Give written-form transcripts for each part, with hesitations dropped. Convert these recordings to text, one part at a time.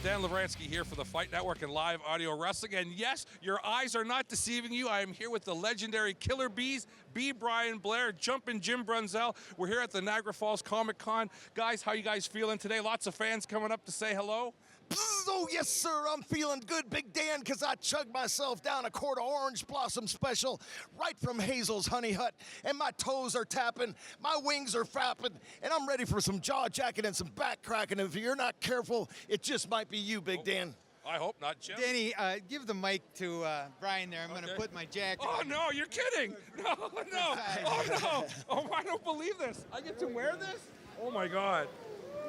Dan Lavransky here for the Fight Network and Live Audio Wrestling. And yes, your eyes are not deceiving you. I am here with the legendary Killer Bees, B. Brian Blair, Jumpin' Jim Brunzell. We're here at the Niagara Falls Comic Con. Guys, how you guys feeling today? Lots of fans coming up to say hello. Oh, yes, sir. I'm feeling good, Big Dan, because I chugged myself down a quart of Orange Blossom Special right from Hazel's Honey Hut, and my toes are tapping, my wings are flapping, and I'm ready for some jaw jacking and some back cracking. If you're not careful, it just might be you, Big Dan. I hope not, Jim. Danny, give the mic to Brian there. I'm going to put my jacket Oh, on. no, you're kidding. No. Oh, no. Oh, I don't believe this. I get to wear this? Oh, my God.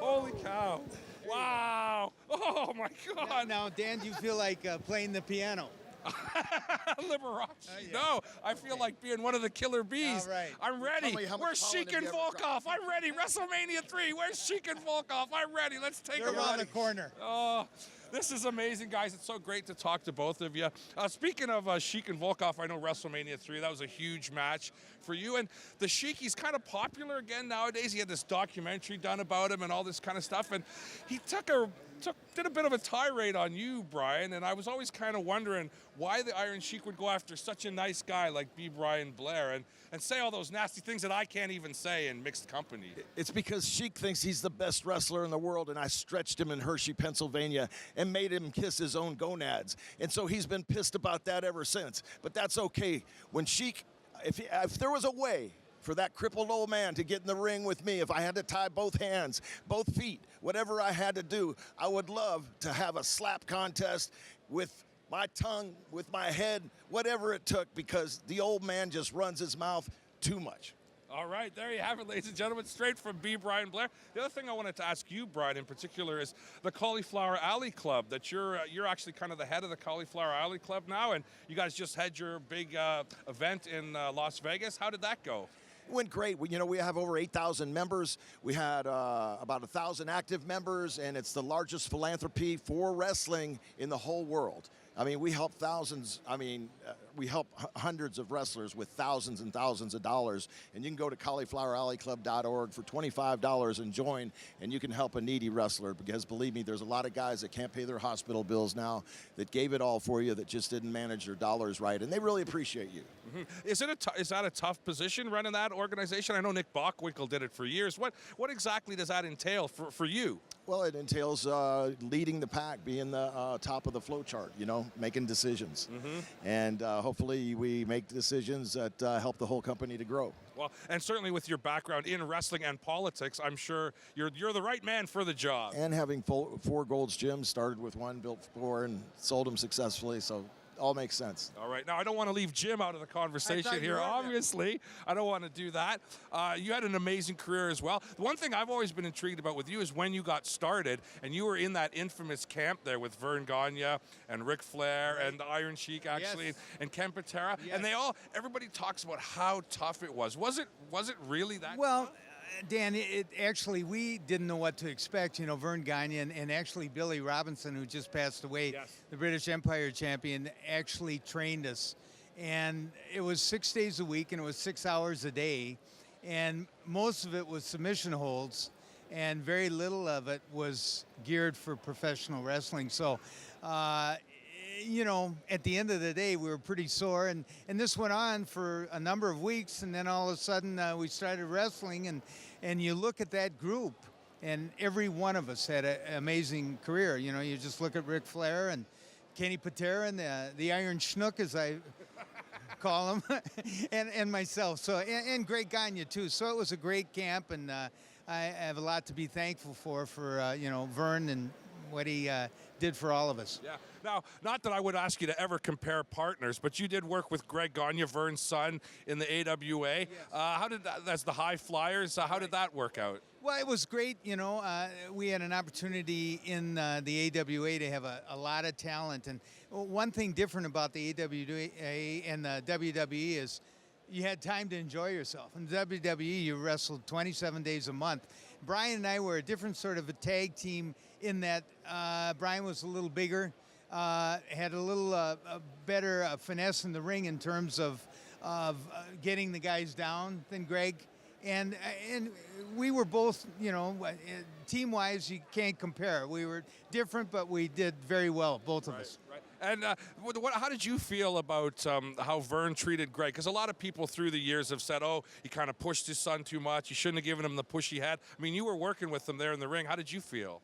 Holy cow. Wow. Oh, my God. Now, Dan, do you feel like playing the piano? Liberace. No, I feel like being one of the Killer Bees. All right. I'm ready. Where's Where's Sheik and Volkov? I'm ready. WrestleMania 3. Where's Sheik and Volkov? I'm ready. Let's take They're them around the corner. Oh, this is amazing, guys. It's so great to talk to both of you. Speaking of Sheik and Volkov, I know WrestleMania 3, that was a huge match for you. And the Sheik, he's kind of popular again nowadays. He had this documentary done about him and all this kind of stuff. And he did a bit of a tirade on you, Brian, and I was always kind of wondering why the Iron Sheik would go after such a nice guy like B. Brian Blair and say all those nasty things that I can't even say in mixed company. It's because Sheik thinks he's the best wrestler in the world, and I stretched him in Hershey, Pennsylvania, and made him kiss his own gonads. And so he's been pissed about that ever since. But that's okay. When Sheik, if there was a way for that crippled old man to get in the ring with me, if I had to tie both hands, both feet, whatever I had to do, I would love to have a slap contest with my tongue, with my head, whatever it took, because the old man just runs his mouth too much. All right, there you have it, ladies and gentlemen, straight from B. Brian Blair. The other thing I wanted to ask you, Brian, in particular, is the Cauliflower Alley Club, that you're actually kind of the head of the Cauliflower Alley Club now, and you guys just had your big event in Las Vegas. How did that go? It went great. We have over 8,000 members. We had about 1,000 active members, and it's the largest philanthropy for wrestling in the whole world. I mean, we help thousands. We help hundreds of wrestlers with thousands and thousands of dollars. And you can go to caulifloweralleyclub.org for $25 and join, and you can help a needy wrestler. Because believe me, there's a lot of guys that can't pay their hospital bills now that gave it all for you, that just didn't manage their dollars right, and they really appreciate you. Mm-hmm. Is that a tough position, running that organization? I know Nick Bockwinkel did it for years. What exactly does that entail for you? Well, it entails leading the pack, being the top of the flow chart, making decisions. Mm-hmm. And hopefully we make decisions that help the whole company to grow. Well, and certainly with your background in wrestling and politics, I'm sure you're the right man for the job. And having 4 Gold's gyms, started with 1, built 4, and sold them successfully, so all makes sense. All right. Now, I don't want to leave Jim out of the conversation here, obviously. I don't want to do that. You had an amazing career as well. The one thing I've always been intrigued about with you is when you got started, and you were in that infamous camp there with Vern Gagne and Ric Flair and the Iron Sheik, actually, Yes. and Ken Patera. Yes. And everybody talks about how tough it was. Was it really that Well, tough? Dan, we didn't know what to expect. Vern Gagne and actually Billy Robinson, who just passed away, Yes. the British Empire champion, actually trained us. And it was 6 days a week, and it was 6 hours a day. And most of it was submission holds, and very little of it was geared for professional wrestling. So, at the end of the day, we were pretty sore, and this went on for a number of weeks, and then all of a sudden we started wrestling, and you look at that group, and every one of us had an amazing career. You just look at Ric Flair and Kenny Patera and the Iron Sheik, as I call him, and myself. So and Greg Gagne too. So it was a great camp, and I have a lot to be thankful for Vern and what he did for all of us. Yeah. Now, not that I would ask you to ever compare partners, but you did work with Greg Gagne, Vern's son, in the AWA. Yes. How did that? That's the High Flyers. How did that work out? Well, it was great. We had an opportunity in the AWA to have a lot of talent. And one thing different about the AWA and the WWE is you had time to enjoy yourself. In WWE, you wrestled 27 days a month. Brian and I were a different sort of a tag team in that Brian was a little bigger, had a little better finesse in the ring in terms of getting the guys down than Greg. and we were both, team-wise, you can't compare. We were different, but we did very well, both of us. Right. And how did you feel about how Vern treated Greg? Because a lot of people through the years have said, oh, he kind of pushed his son too much. You shouldn't have given him the push he had. I mean, you were working with him there in the ring. How did you feel?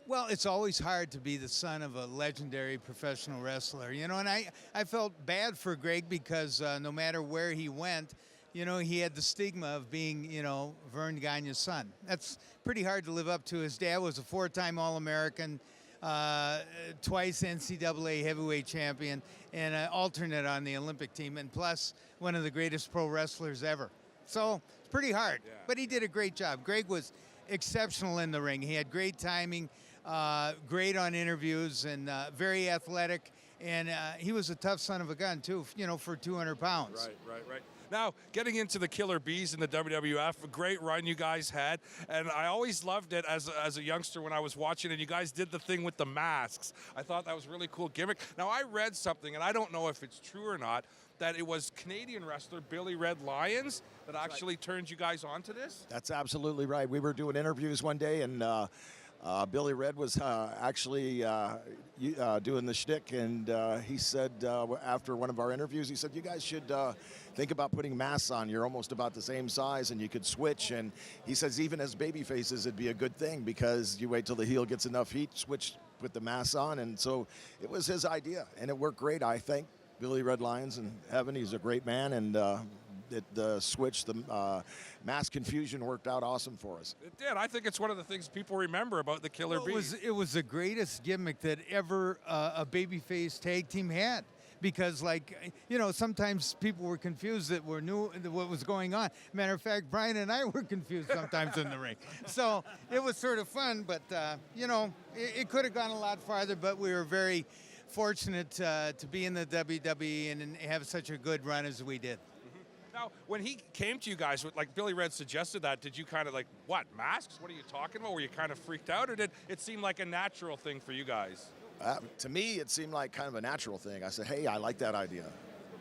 Well, it's always hard to be the son of a legendary professional wrestler, and I felt bad for Greg because no matter where he went, he had the stigma of being, Vern Gagne's son. That's pretty hard to live up to. His dad was a 4-time All-American, twice NCAA heavyweight champion, and an alternate on the Olympic team, and plus one of the greatest pro wrestlers ever. So it's pretty hard, but he did a great job. Greg was exceptional in the ring. He had great timing, great on interviews, and very athletic. And he was a tough son of a gun, too, for 200 pounds. Right. Now, getting into the Killer Bees in the WWF, a great run you guys had. And I always loved it as a youngster when I was watching, and you guys did the thing with the masks. I thought that was a really cool gimmick. Now, I read something, and I don't know if it's true or not, that it was Canadian wrestler Billy Red Lyons that actually turned you guys onto this? That's absolutely right. We were doing interviews one day, and Billy Red was actually doing the shtick, and he said after one of our interviews, he said, you guys should think about putting masks on. You're almost about the same size, and you could switch. And he says even as baby faces, it'd be a good thing because you wait till the heel gets enough heat, switch, put the masks on. And so it was his idea, and it worked great. I thank Billy Red Lyons in heaven. He's a great man, and the switch, the mass confusion worked out awesome for us. It did. I think it's one of the things people remember about the Killer Bees. It was the greatest gimmick that ever a babyface tag team had. Because, sometimes people were confused that were new what was going on. Matter of fact, Brian and I were confused sometimes in the ring. So it was sort of fun, but, it could have gone a lot farther, but we were very fortunate to be in the WWE and have such a good run as we did. Now, when he came to you guys, like Billy Red suggested that, did you kind of what, masks? What are you talking about? Were you kind of freaked out, or did it seem like a natural thing for you guys? To me, it seemed like kind of a natural thing. I said, hey, I like that idea.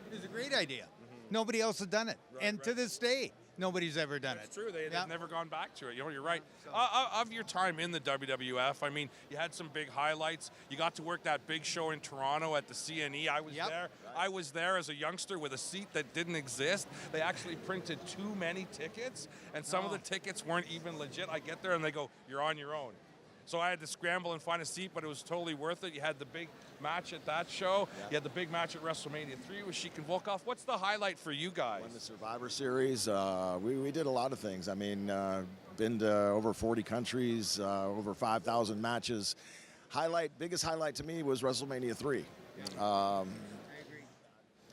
It was a great idea. Nobody else had done it. To this day, nobody's ever done it. It's true. They've never gone back to it. You're right. Of your time in the WWF, I mean, you had some big highlights. You got to work that big show in Toronto at the CNE. I was there. I was there as a youngster with a seat that didn't exist. They actually printed too many tickets, and some of the tickets weren't even legit. I get there, and they go, you're on your own. So I had to scramble and find a seat, but it was totally worth it. You had the big match at that show. You had the big match at WrestleMania 3 with Sheik and Volkov. What's the highlight for you guys? Won the Survivor Series. We did a lot of things. I mean, been to over 40 countries, over 5,000 matches. Biggest highlight to me was WrestleMania 3. I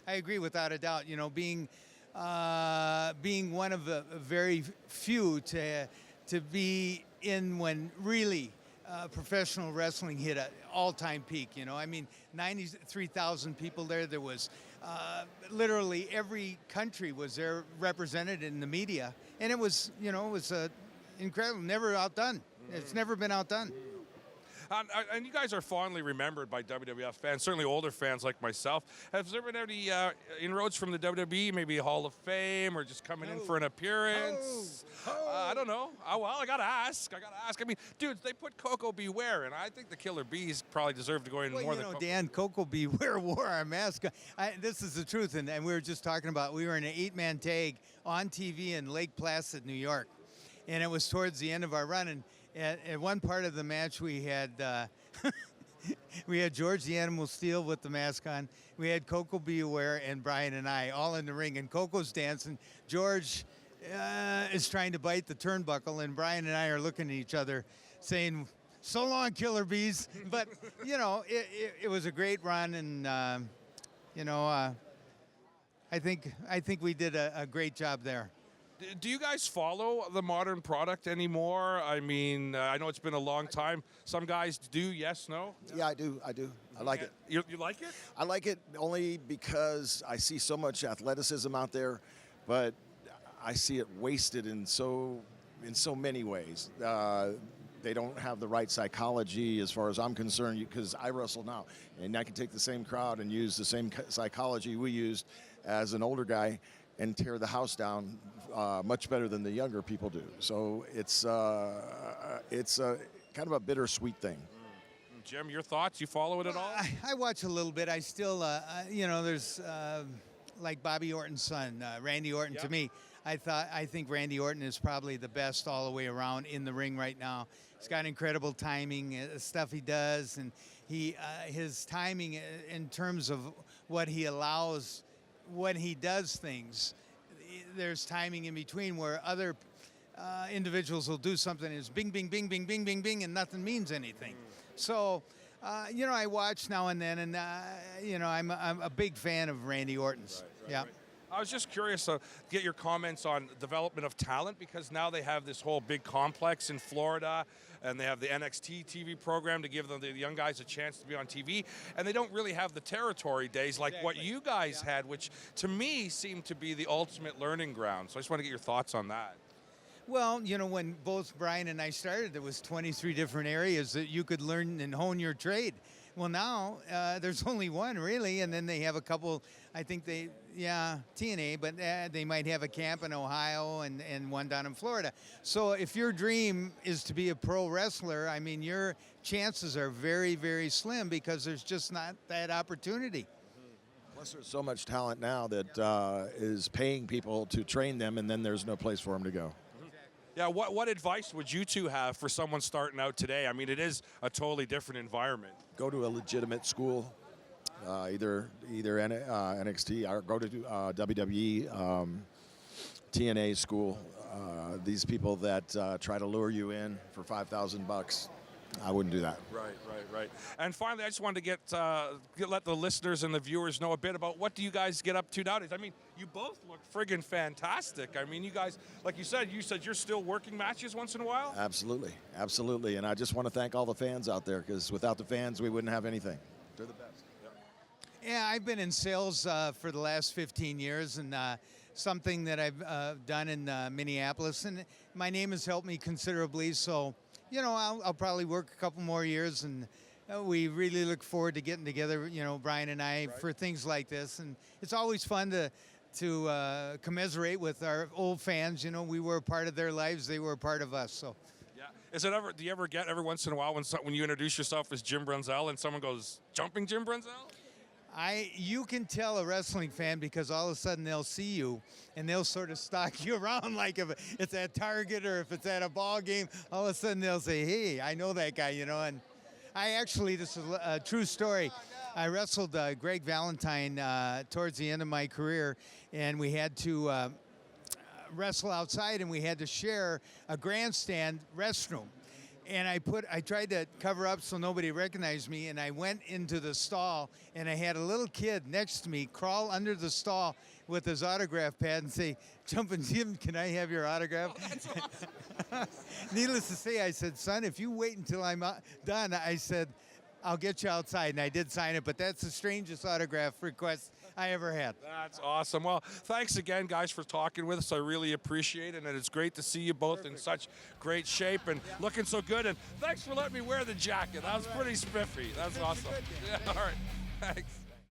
agree without a doubt. Being one of the very few to be in when really professional wrestling hit an all-time peak. I mean, 93,000 people there. There was literally every country was there represented in the media, and it was incredible. Never outdone. It's never been outdone. And you guys are fondly remembered by WWF fans, certainly older fans like myself. Has there been any inroads from the WWE, maybe a Hall of Fame or just coming in for an appearance? I don't know. Well, I got to ask. I mean, dudes, they put Coco Beware, and I think the Killer Bees probably deserve to go in more than Coco. Dan, Coco Beware wore our mask. This is the truth, and we were just talking about, we were in an 8-man tag on TV in Lake Placid, New York, and it was towards the end of our run, and at one part of the match, we had we had George the Animal Steel with the mask on. We had Coco Beware and Brian and I all in the ring, and Coco's dancing. George is trying to bite the turnbuckle, and Brian and I are looking at each other, saying, "So long, Killer Bees." But it was a great run, and I think we did a great job there. Do you guys follow the modern product anymore? I mean, I know it's been a long time. Some guys do, yes, no? Yeah, I do. I like it. You like it? I like it only because I see so much athleticism out there, but I see it wasted in so many ways. They don't have the right psychology as far as I'm concerned, because I wrestle now, and I can take the same crowd and use the same psychology we used as an older guy, and tear the house down much better than the younger people do. So it's kind of a bittersweet thing. Jim, your thoughts? You follow it at all? I watch a little bit. I still, there's like Bobby Orton's son, Randy Orton. Yep. To me, I think Randy Orton is probably the best all the way around in the ring right now. He's got incredible timing, stuff he does, and his timing in terms of what he allows when he does things. There's timing in between where other individuals will do something and it's bing, bing, bing, bing, bing, bing, bing, and nothing means anything. So, I watch now and then, and I'm a big fan of Randy Orton's. Yeah. Right. I was just curious to get your comments on development of talent, because now they have this whole big complex in Florida, and they have the NXT TV program to give the young guys a chance to be on TV, and they don't really have the territory days like what you guys had, which to me seemed to be the ultimate learning ground. So I just want to get your thoughts on that. Well, when both Brian and I started, there was 23 different areas that you could learn and hone your trade. Well, now there's only one, really, and then they have a couple, I think TNA, but they might have a camp in Ohio and one down in Florida. So if your dream is to be a pro wrestler, I mean, your chances are very, very slim because there's just not that opportunity. Plus, there's so much talent now that is paying people to train them, and then there's no place for them to go. Yeah, what advice would you two have for someone starting out today? I mean, it is a totally different environment. Go to a legitimate school, either NXT or go to WWE, TNA school. These people that try to lure you in for $5,000, I wouldn't do that. Right. And finally, I just wanted to let the listeners and the viewers know a bit about what do you guys get up to nowadays. I mean, you both look friggin' fantastic. I mean, you guys, like you said you're still working matches once in a while? Absolutely. And I just want to thank all the fans out there, because without the fans, we wouldn't have anything. They're the best. Yeah, I've been in sales for the last 15 years, and something that I've done in Minneapolis, and my name has helped me considerably. So, I'll probably work a couple more years, and we really look forward to getting together, Brian and I, for things like this. And it's always fun to commiserate with our old fans. We were a part of their lives, they were a part of us. So. Yeah. Do you ever get every once in a while when you introduce yourself as Jim Brunzell and someone goes, "Jumping Jim Brunzell"? You can tell a wrestling fan because all of a sudden they'll see you and they'll sort of stalk you around, like if it's at Target or if it's at a ball game, all of a sudden they'll say, "Hey, I know that guy," And I actually, this is a true story. I wrestled Greg Valentine towards the end of my career, and we had to wrestle outside, and we had to share a grandstand restroom. And I tried to cover up so nobody recognized me, and I went into the stall, and I had a little kid next to me crawl under the stall with his autograph pad and say, "Jumpin' Jim, can I have your autograph?" Oh, that's awesome. Needless to say, I said, "Son, if you wait until I'm done," I said, "I'll get you outside," and I did sign it, but that's the strangest autograph request I ever had. That's awesome. Well, thanks again, guys, for talking with us. I really appreciate it, and it's great to see you both in such great shape and looking so good. And thanks for letting me wear the jacket. That was pretty spiffy. That's awesome. Yeah, all right. Thanks.